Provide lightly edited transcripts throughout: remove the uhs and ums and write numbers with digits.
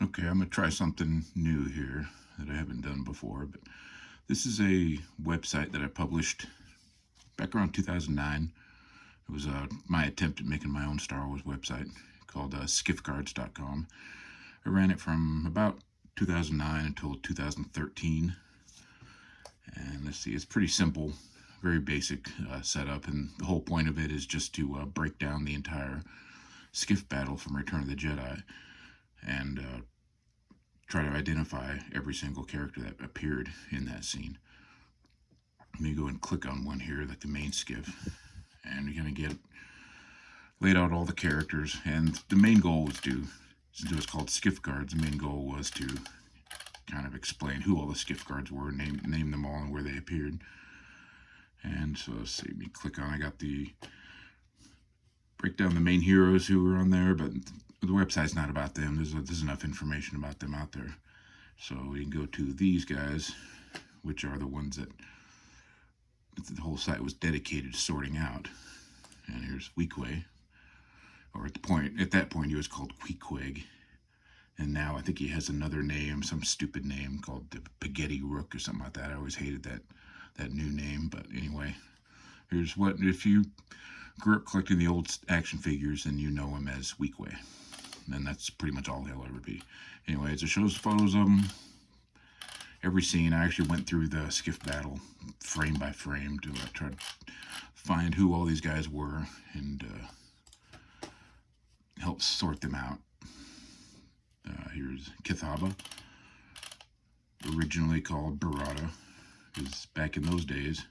Okay, I'm going to try something new here that I haven't done before, but this is a website that I published back around 2009. It was my attempt at making my own Star Wars website called skiffguards.com. I ran it from about 2009 until 2013, and let's see, it's pretty simple, very basic setup, and the whole point of it is just to break down the entire skiff battle from Return of the Jedi and try to identify every single character that appeared in that scene. Let me go and click on one here, like the main skiff, and you're going to get laid out all the characters. And the main goal was to, since it was called Skiff Guards, the main goal was to kind of explain who all the Skiff Guards were, name them all, and where they appeared. And so let's see, me click on, I got the break down the main heroes who were on there, but the website's not about them. There's enough information about them out there. So we can go to these guys, which are the ones that the whole site was dedicated to sorting out. And here's Weequay, or at that point he was called Queequeg, and now I think he has another name, some stupid name called the Spaghetti Rook or something like that. I always hated that new name, but anyway, here's what if you grew up collecting the old action figures, and you know him as Weequay. And that's pretty much all he'll ever be. Anyways, it shows photos of him, every scene. I actually went through the skiff battle frame by frame to try to find who all these guys were and help sort them out. Here's Kithaba, originally called Barada, because back in those days,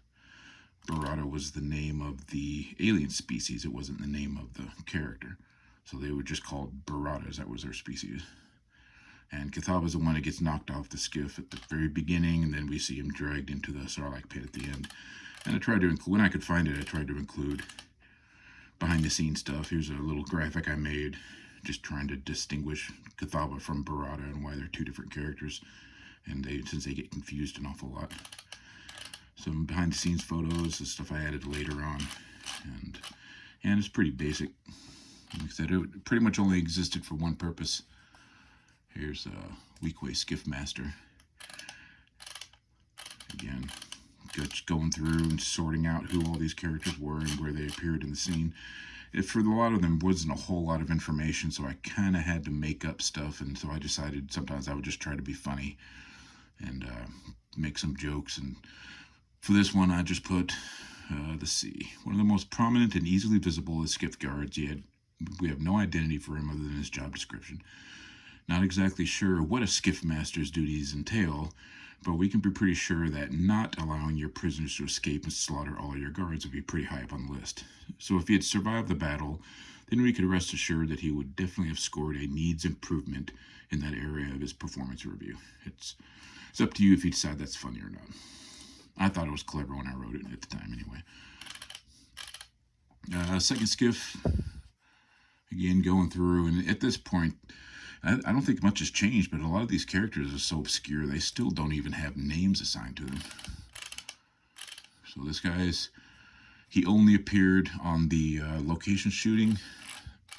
Barada was the name of the alien species. It wasn't the name of the character. So they were just called Baradas. That was their species. And Kithaba is the one that gets knocked off the skiff at the very beginning, and then we see him dragged into the Sarlacc pit at the end. And I tried to include, when I could find it, I tried to include behind-the-scenes stuff. Here's a little graphic I made, just trying to distinguish Kithaba from Barada and why they're two different characters, and since they get confused an awful lot. Some behind-the-scenes photos, the stuff I added later on, and it's pretty basic. Like I said, it pretty much only existed for one purpose. Here's Weequay Skiff Master. Again, just going through and sorting out who all these characters were and where they appeared in the scene. For a lot of them wasn't a whole lot of information, so I kind of had to make up stuff, and so I decided sometimes I would just try to be funny and make some jokes. And for this one, I just put, let's see, one of the most prominent and easily visible is Skiff Guards, yet we have no identity for him other than his job description. Not exactly sure what a skiff master's duties entail, but we can be pretty sure that not allowing your prisoners to escape and slaughter all your guards would be pretty high up on the list. So if he had survived the battle, then we could rest assured that he would definitely have scored a needs improvement in that area of his performance review. It's up to you if you decide that's funny or not. I thought it was clever when I wrote it at the time anyway. Second skiff, again, going through, and at this point, I don't think much has changed, but a lot of these characters are so obscure, they still don't even have names assigned to them. So this guy's, he only appeared on the location shooting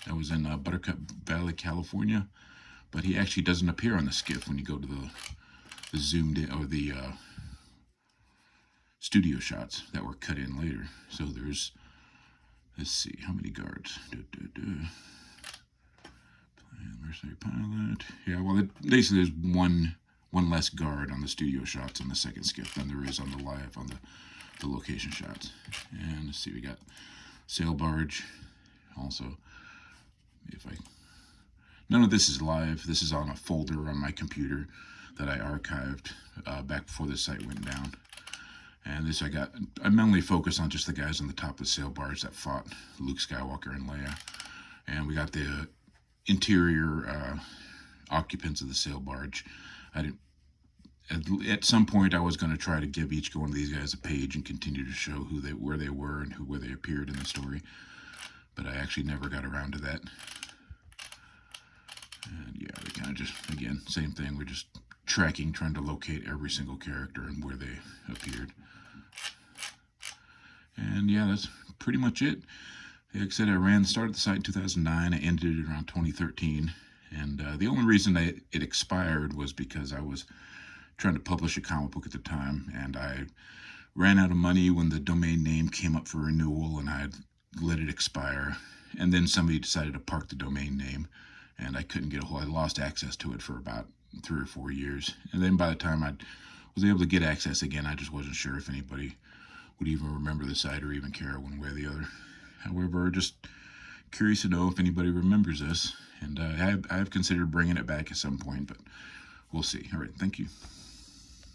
that was in Buttercup Valley, California, but he actually doesn't appear on the skiff when you go to the zoomed in, or the studio shots that were cut in later. So there's, let's see, how many guards? Mercenary pilot. Yeah, well, basically there's one less guard on the studio shots on the second skiff than there is on the live, on the location shots. And let's see, we got sail barge. Also, none of this is live. This is on a folder on my computer that I archived back before the site went down. And this I mainly focused on just the guys on the top of the sail barge that fought Luke Skywalker and Leia. And we got the interior occupants of the sail barge. At some point I was going to try to give each one of these guys a page and continue to show where they were and where they appeared in the story, but I actually never got around to that. And yeah, they kind of just, again, same thing, we're just tracking, trying to locate every single character and where they appeared. And yeah, that's pretty much it. Like I said, I started the site in 2009. I ended it around 2013. And the only reason it expired was because I was trying to publish a comic book at the time, and I ran out of money when the domain name came up for renewal, and I let it expire. And then somebody decided to park the domain name, and I couldn't get a hold. I lost access to it for about 3 or 4 years. And then by the time I was able to get access again, I just wasn't sure if anybody would even remember the site or even care one way or the other. However, just curious to know if anybody remembers this, and I have considered bringing it back at some point, but we'll see. All right, thank you.